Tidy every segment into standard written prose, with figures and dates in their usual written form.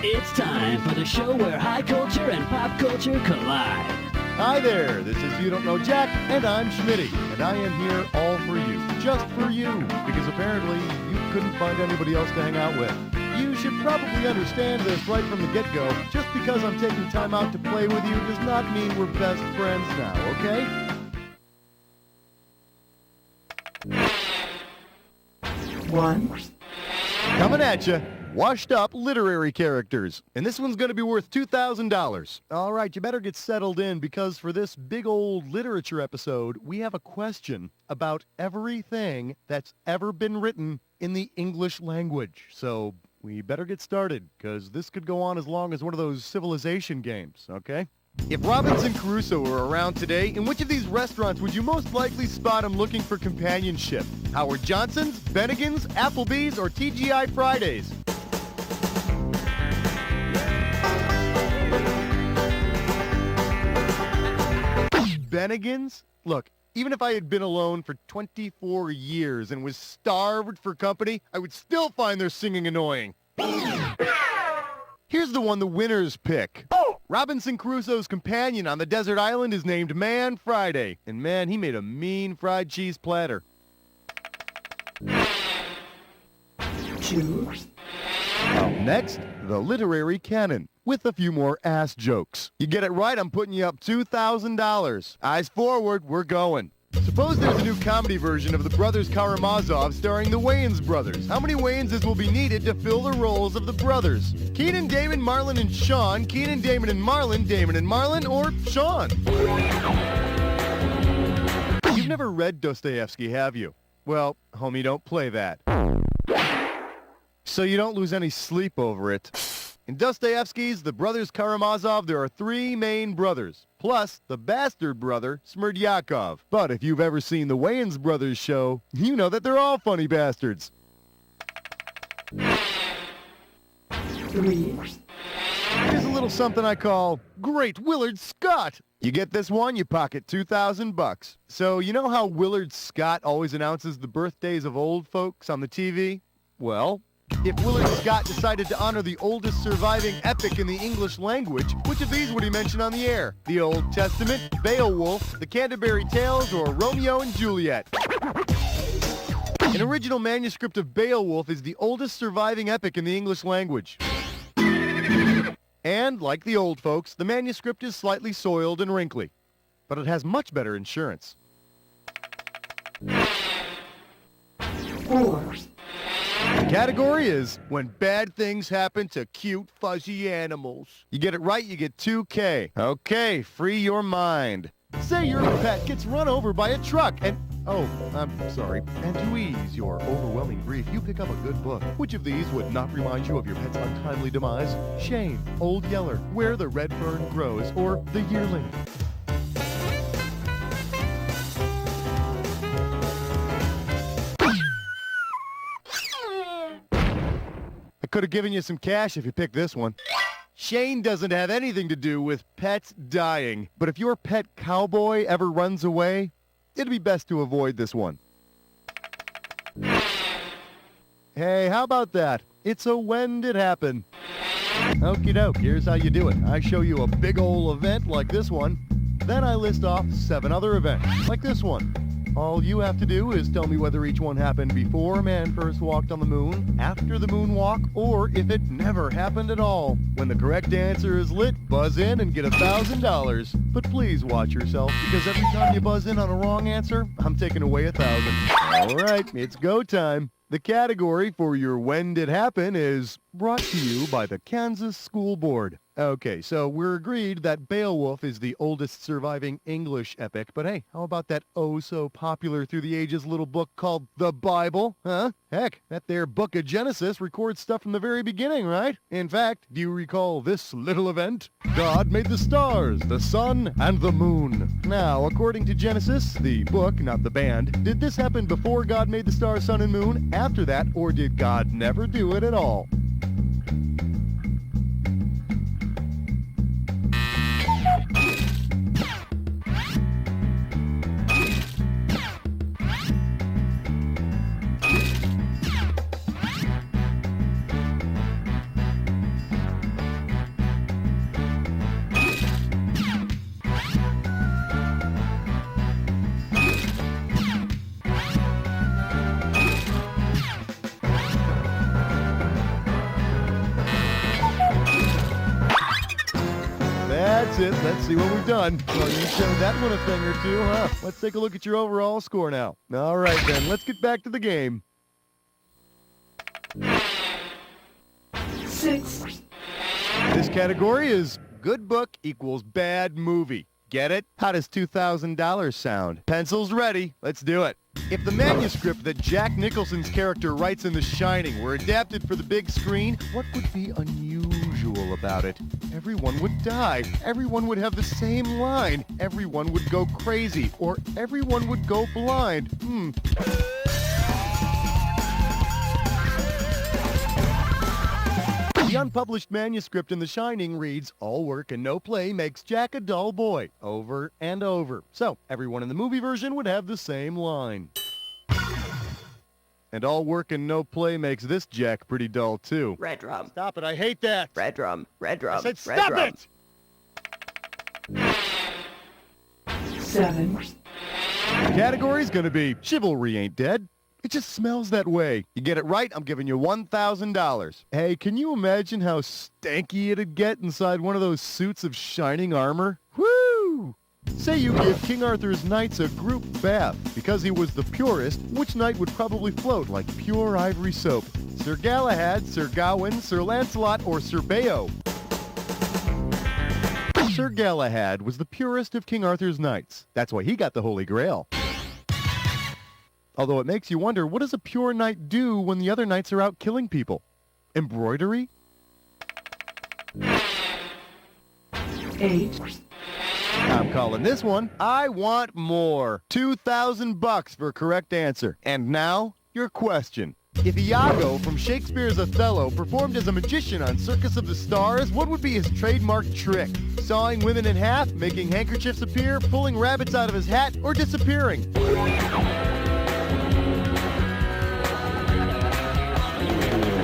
It's time for the show where high culture and pop culture collide. Hi there, this is You Don't Know Jack, and I'm Schmitty, and I am here all for you, just for you, because apparently you couldn't find anybody else to hang out with. You should probably understand this right from the get-go. Just because I'm taking time out to play with you does not mean we're best friends now, okay? One. Coming at you, washed-up literary characters. And this one's going to be worth $2,000. All right, you better get settled in, because for this big old literature episode, we have a question about everything that's ever been written in the English language. So we better get started, because this could go on as long as one of those civilization games, okay? If Robinson Crusoe were around today, in which of these restaurants would you most likely spot him looking for companionship? Howard Johnson's, Bennigan's, Applebee's, or TGI Fridays? Bennigan's? Look, even if I had been alone for 24 years and was starved for company, I would still find their singing annoying. Here's the one the winners pick. Robinson Crusoe's companion on the desert island is named Man Friday. And man, he made a mean fried cheese platter. Two. Up next, the literary canon, with a few more ass jokes. You get it right, I'm putting you up $2,000. Eyes forward, we're going. Suppose there's a new comedy version of the brothers Karamazov starring the Wayans brothers. How many Wayanses will be needed to fill the roles of the brothers? Keenan, Damon, Marlon, and Sean. Keenan, Damon, and Marlon. Damon and Marlon, or Sean? You've never read Dostoevsky, have you? Well, homie, don't play that. So you don't lose any sleep over it. In Dostoevsky's The Brothers Karamazov, there are three main brothers, plus the bastard brother, Smerdyakov. But if you've ever seen the Wayans brothers show, you know that they're all funny bastards. Three. Here's a little something I call Great Willard Scott. You get this one, you pocket $2,000. So you know how Willard Scott always announces the birthdays of old folks on the TV? Well, if Willard Scott decided to honor the oldest surviving epic in the English language, which of these would he mention on the air? The Old Testament, Beowulf, the Canterbury Tales, or Romeo and Juliet? An original manuscript of Beowulf is the oldest surviving epic in the English language. And, like the old folks, the manuscript is slightly soiled and wrinkly. But it has much better insurance. Four. The category is when bad things happen to cute, fuzzy animals. You get it right, you get $2K. Okay, free your mind. Say your pet gets run over by a truck and... Oh, I'm sorry. And to ease your overwhelming grief, you pick up a good book. Which of these would not remind you of your pet's untimely demise? Shane, Old Yeller, Where the Red Fern Grows, or The Yearling? I could have given you some cash if you picked this one. Shane doesn't have anything to do with pets dying, but if your pet cowboy ever runs away, it'd be best to avoid this one. Hey, how about that? It's a when did happen. Okie doke, here's how you do it. I show you a big ol' event like this one, then I list off 7 other events like this one. All you have to do is tell me whether each one happened before man first walked on the moon, after the moonwalk, or if it never happened at all. When the correct answer is lit, buzz in and get $1,000. But please watch yourself, because every time you buzz in on a wrong answer, I'm taking away $1,000. All right, it's go time. The category for your when did happen is brought to you by the Kansas School Board. Okay, so we're agreed that Beowulf is the oldest surviving English epic, but hey, how about that oh-so-popular through the ages little book called the Bible, huh? Heck, that there book of Genesis records stuff from the very beginning, right? In fact, do you recall this little event? God made the stars, the sun, and the moon. Now, according to Genesis, the book, not the band, did this happen before God made the stars, sun, and moon, after that, or did God never do it at all? that's it. Let's see what we've done. Well, you showed that one a thing or two, huh? Let's take a look at your overall score now. All right, then. Let's get back to the game. 6. This category is good book equals bad movie. Get it? How does $2,000 sound? Pencils ready. Let's do it. If the manuscript that Jack Nicholson's character writes in The Shining were adapted for the big screen, what would be unusual about it? Everyone would die. Everyone would have the same line. Everyone would go crazy. Or everyone would go blind. The unpublished manuscript in The Shining reads, "All work and no play makes Jack a dull boy," over and over. So, everyone in the movie version would have the same line. And all work and no play makes this Jack pretty dull, too. Red rum. Stop it, I hate that. Red rum. Red rum. I said red stop rum. it! 7. The category's gonna be Chivalry Ain't Dead. It just smells that way. You get it right, I'm giving you $1,000. Hey, can you imagine how stanky it'd get inside one of those suits of shining armor? Woo! Say you give King Arthur's knights a group bath. Because he was the purest, which knight would probably float like pure ivory soap? Sir Galahad, Sir Gawain, Sir Lancelot, or Sir Bayo? Sir Galahad was the purest of King Arthur's knights. That's why he got the Holy Grail. Although it makes you wonder, what does a pure knight do when the other knights are out killing people? Embroidery? 8. I'm calling this one, I Want More. $2,000 for a correct answer. And now, your question. If Iago from Shakespeare's Othello performed as a magician on Circus of the Stars, what would be his trademark trick? Sawing women in half, making handkerchiefs appear, pulling rabbits out of his hat, or disappearing?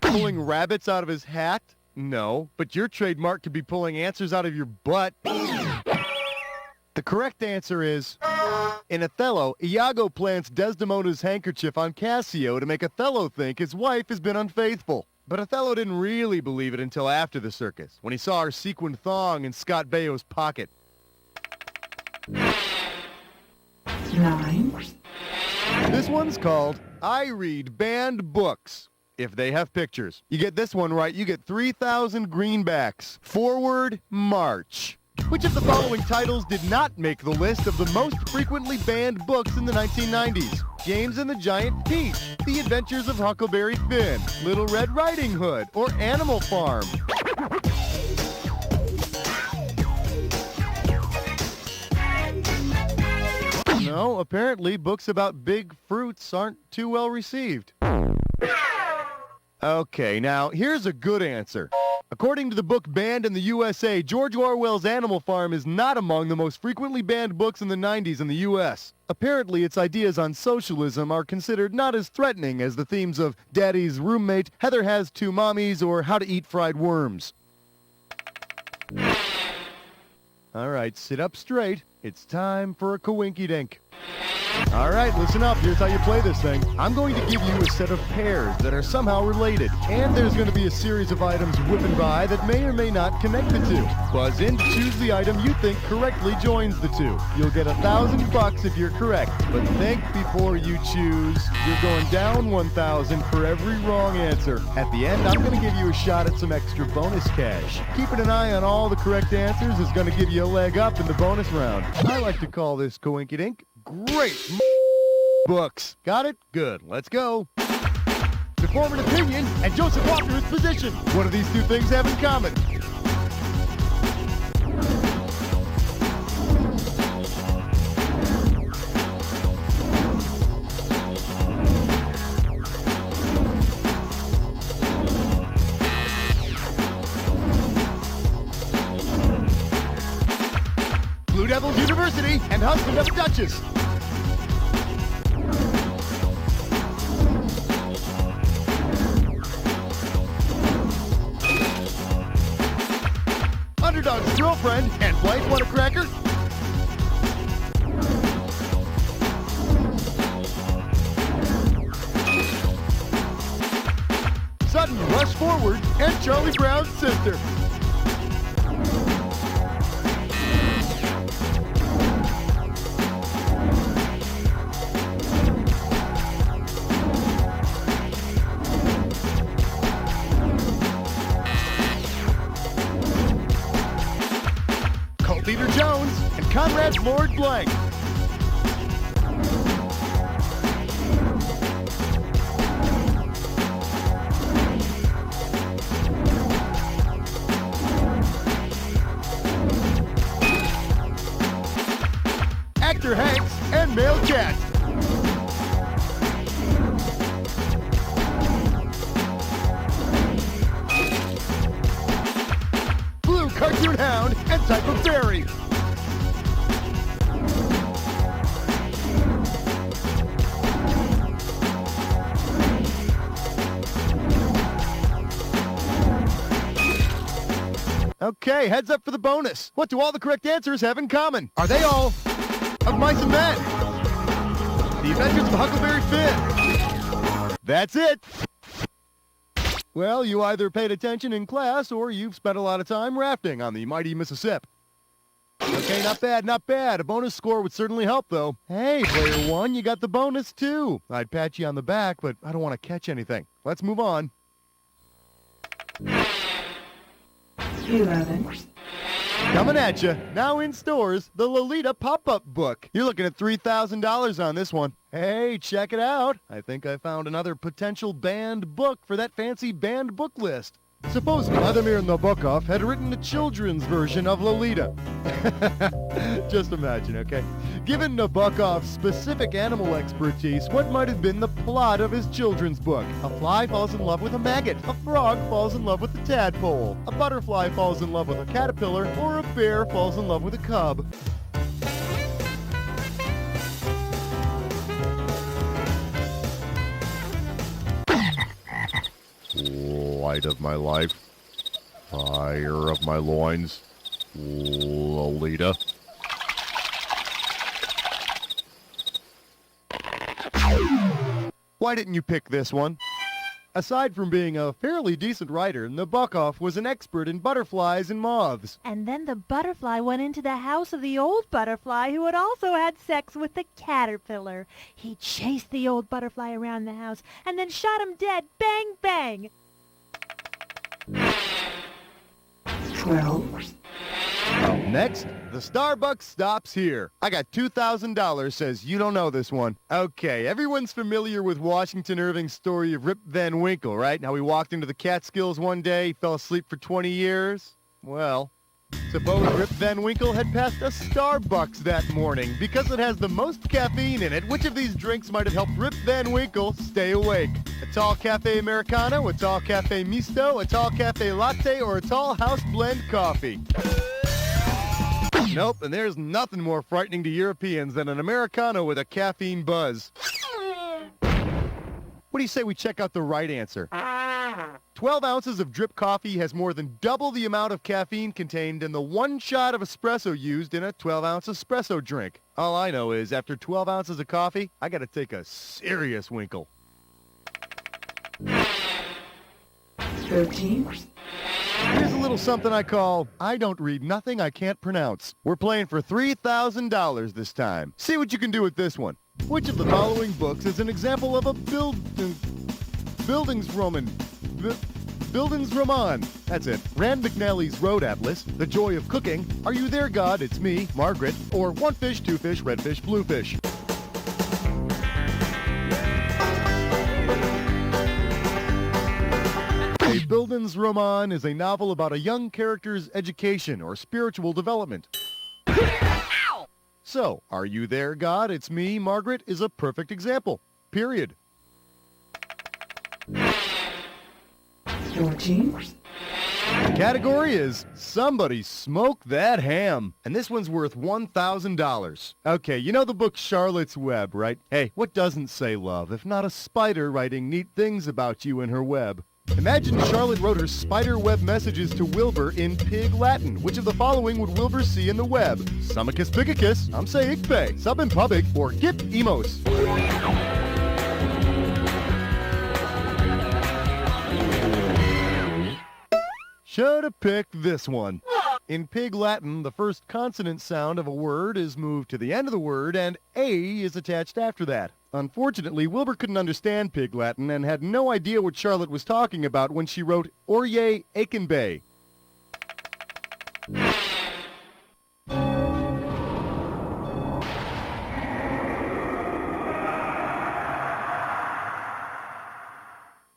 Pulling rabbits out of his hat? No, but your trademark could be pulling answers out of your butt. The correct answer is, in Othello, Iago plants Desdemona's handkerchief on Cassio to make Othello think his wife has been unfaithful. But Othello didn't really believe it until after the circus, when he saw her sequined thong in Scott Baio's pocket. 9. This one's called, I Read Banned Books. If they have pictures. You get this one right, you get 3,000 greenbacks. Forward, march. Which of the following titles did not make the list of the most frequently banned books in the 1990s? James and the Giant Peach, The Adventures of Huckleberry Finn, Little Red Riding Hood, or Animal Farm? No, apparently books about big fruits aren't too well received. Okay, now here's a good answer. According to the book banned in the USA, George Orwell's Animal Farm is not among the most frequently banned books in the 90s in the US. Apparently, its ideas on socialism are considered not as threatening as the themes of Daddy's Roommate, Heather Has Two Mommies, or How to Eat Fried Worms. All right, sit up straight. It's time for a Coinkydink. All right, listen up. Here's how you play this thing. I'm going to give you a set of pairs that are somehow related. And there's going to be a series of items whipping by that may or may not connect the two. Buzz in to choose the item you think correctly joins the two. You'll get $1,000 if you're correct. But think before you choose. You're going down 1,000 for every wrong answer. At the end, I'm going to give you a shot at some extra bonus cash. Keeping an eye on all the correct answers is going to give you a leg up in the bonus round. I like to call this Coinkydink. Great books. Got it? Good. Let's go. To form an opinion and Joseph Walker's position. What do these two things have in common? Blue Devils University and husband of a Duchess. Underdog's girlfriend and Blythe want a cracker? Sudden Rush Forward and Charlie Brown's sister. Conrad's Lord Blank. Actor Hanks and Male Cat. Blue Cartoon Hound and Type of Fairy. Okay, heads up for the bonus. What do all the correct answers have in common? Are they all of Mice and Men? The Adventures of Huckleberry Finn. That's it. Well, you either paid attention in class or you've spent a lot of time rafting on the mighty Mississippi. Okay, not bad, not bad. A bonus score would certainly help, though. Hey, player one, you got the bonus, too. I'd pat you on the back, but I don't want to catch anything. Let's move on. 11. Coming at you, now in stores, the Lolita pop-up book. You're looking at $3,000 on this one. Hey, check it out. I think I found another potential banned book for that fancy banned book list. Suppose Vladimir Nabokov had written a children's version of Lolita. Just imagine, okay? Given Nabokov's specific animal expertise, what might have been the plot of his children's book? A fly falls in love with a maggot. A frog falls in love with a tadpole. A butterfly falls in love with a caterpillar. Or a bear falls in love with a cub. Light of my life, fire of my loins, Lolita. Why didn't you pick this one? Aside from being a fairly decent writer, Nabokov was an expert in butterflies and moths. And then the butterfly went into the house of the old butterfly who had also had sex with the caterpillar. He chased the old butterfly around the house and then shot him dead. Bang, bang. 12. Up next, the Starbucks stops here. I got $2,000, says you don't know this one. Okay, everyone's familiar with Washington Irving's story of Rip Van Winkle, right? How he walked into the Catskills one day, fell asleep for 20 years? Well, suppose Rip Van Winkle had passed a Starbucks that morning. Because it has the most caffeine in it, which of these drinks might have helped Rip Van Winkle stay awake? A tall cafe Americano, a tall cafe misto, a tall cafe latte, or a tall house blend coffee? Nope, and there's nothing more frightening to Europeans than an Americano with a caffeine buzz. What do you say we check out the right answer? 12 ounces of drip coffee has more than double the amount of caffeine contained in the one shot of espresso used in a 12-ounce espresso drink. All I know is after 12 ounces of coffee, I gotta take a serious Winkle. 13. Here's a little something I call, I don't read nothing I can't pronounce. We're playing for $3,000 this time. See what you can do with this one. Which of the following books is an example of a Bildungsroman? Bildungsroman. That's it. Rand McNally's Road Atlas, The Joy of Cooking, Are You There, God? It's Me, Margaret, or One Fish, Two Fish, Red Fish, Blue Fish. A Bildungsroman is a novel about a young character's education or spiritual development. So, Are You There, God? It's Me, Margaret is a perfect example. Period. 14. The category is Somebody Smoke That Ham. And this one's worth $1,000. Okay, you know the book Charlotte's Web, right? Hey, what doesn't say love if not a spider writing neat things about you in her web? Imagine Charlotte wrote her spider web messages to Wilbur in Pig Latin. Which of the following would Wilbur see in the web? Sumicus picicus, I'm say ikpe, sub in public, or gip emos. Should've picked this one. In Pig Latin, the first consonant sound of a word is moved to the end of the word, and A is attached after that. Unfortunately, Wilbur couldn't understand Pig Latin and had no idea what Charlotte was talking about when she wrote Orye Aikenbay.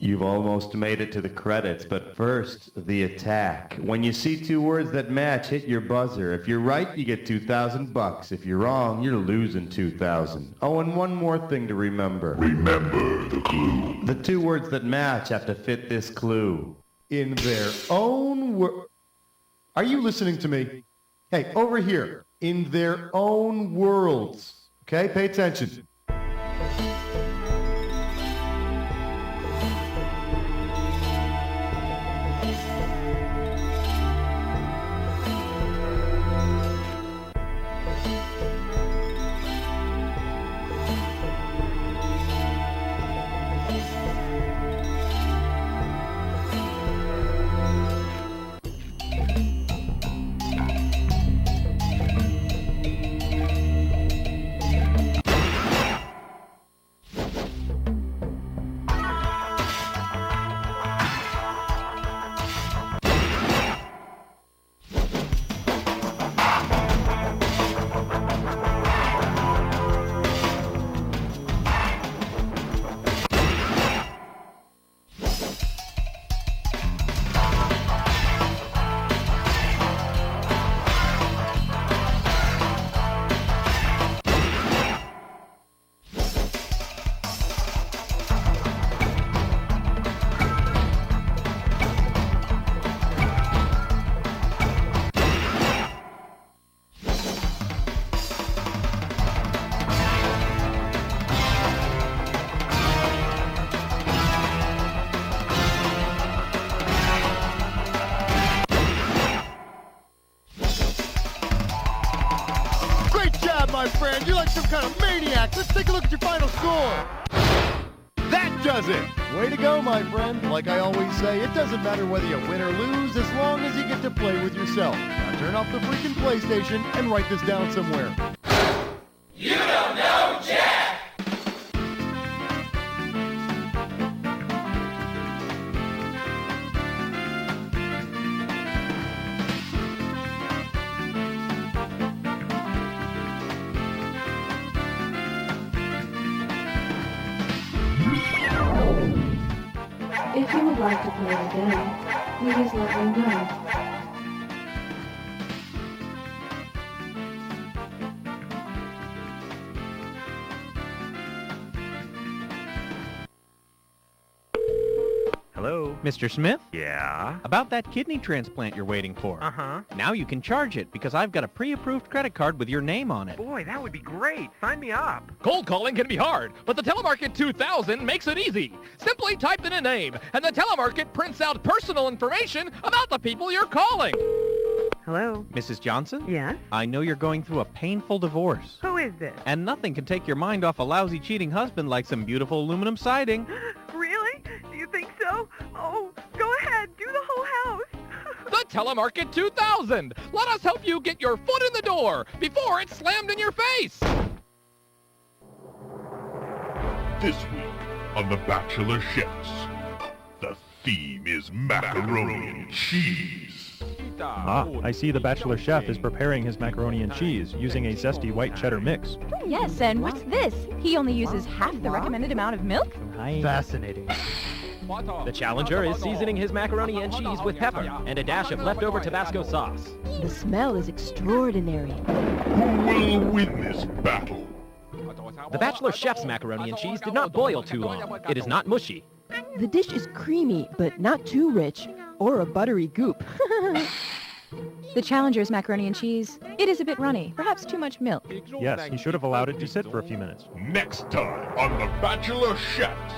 You've almost made it to the credits, but first, the attack. When you see two words that match, hit your buzzer. If you're right, you get $2,000. If you're wrong, you're losing $2,000. Oh, and one more thing to remember. Remember the clue. The two words that match have to fit this clue. In their own Are you listening to me? Hey, over here. In their own worlds. Okay, pay attention. My friend, you're like some kind of maniac. Let's take a look at your final score. That does it. Way to go, my friend. Like I always say, it doesn't matter whether you win or lose as long as you get to play with yourself. Now turn off the freaking PlayStation and write this down somewhere. You don't know Jack! If you would like to play again, please let me know. Hello? Mr. Smith? Yeah? About that kidney transplant you're waiting for. Uh-huh. Now you can charge it because I've got a pre-approved credit card with your name on it. Boy, that would be great. Sign me up. Cold calling can be hard, but the Telemarket 2000 makes it easy. Simply type in a name, and the Telemarket prints out personal information about the people you're calling. Hello? Mrs. Johnson? Yes? I know you're going through a painful divorce. Who is this? And nothing can take your mind off a lousy cheating husband like some beautiful aluminum siding. Really? Do you think so? Oh, go ahead. Do the whole house. The Telemarket 2000. Let us help you get your foot in the door before it's slammed in your face. This week on The Bachelor Chefs, the theme is macaroni and cheese. Ah, I see the Bachelor Chef is preparing his macaroni and cheese using a zesty white cheddar mix. Yes, and what's this? He only uses half the recommended amount of milk? Fascinating. The challenger is seasoning his macaroni and cheese with pepper and a dash of leftover Tabasco sauce. The smell is extraordinary. Who will win this battle? The Bachelor Chef's macaroni and cheese did not boil too long. It is not mushy. The dish is creamy, but not too rich, or a buttery goop. The challenger's macaroni and cheese, it is a bit runny, perhaps too much milk. Yes, he should have allowed it to sit for a few minutes. Next time on The Bachelor Chefs.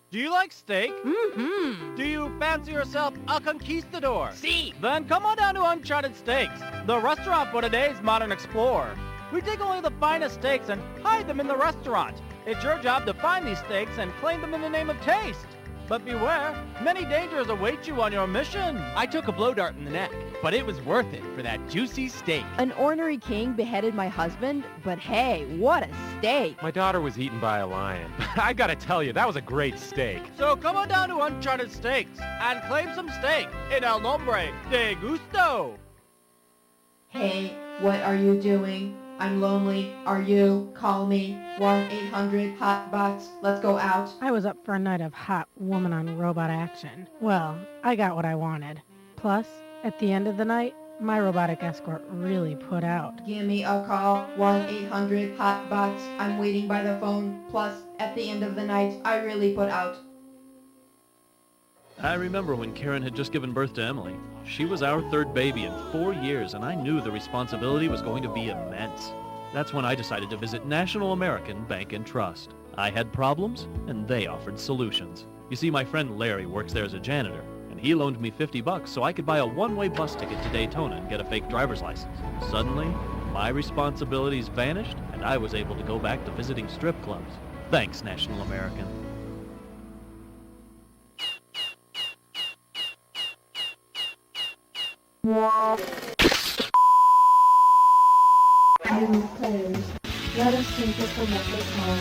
Do you like steak? Mm-hmm. Do you fancy yourself a conquistador? Si. Then come on down to Uncharted Steaks, the restaurant for today's modern explorer. We take only the finest steaks and hide them in the restaurant. It's your job to find these steaks and claim them in the name of taste. But beware, many dangers await you on your mission. I took a blow dart in the neck, but it was worth it for that juicy steak. An ornery king beheaded my husband, but hey, what a steak. My daughter was eaten by a lion. I gotta tell you, that was a great steak. So come on down to Uncharted Steaks and claim some steak in El Nombre de Gusto. Hey, what are you doing? I'm lonely. Are you? Call me. 1-800-HOT-BOX. Let's go out. I was up for a night of hot woman on robot action. Well, I got what I wanted. Plus, at the end of the night, my robotic escort really put out. Give me a call. 1-800-HOT-BOX. I'm waiting by the phone. Plus, at the end of the night, I really put out. I remember when Karen had just given birth to Emily. She was our third baby in 4 years, and I knew the responsibility was going to be immense. That's when I decided to visit National American Bank and Trust. I had problems, and they offered solutions. You see, my friend Larry works there as a janitor, and he loaned me $50 so I could buy a one-way bus ticket to Daytona and get a fake driver's license. Suddenly, my responsibilities vanished, and I was able to go back to visiting strip clubs. Thanks, National American. New players, let us take a selected card.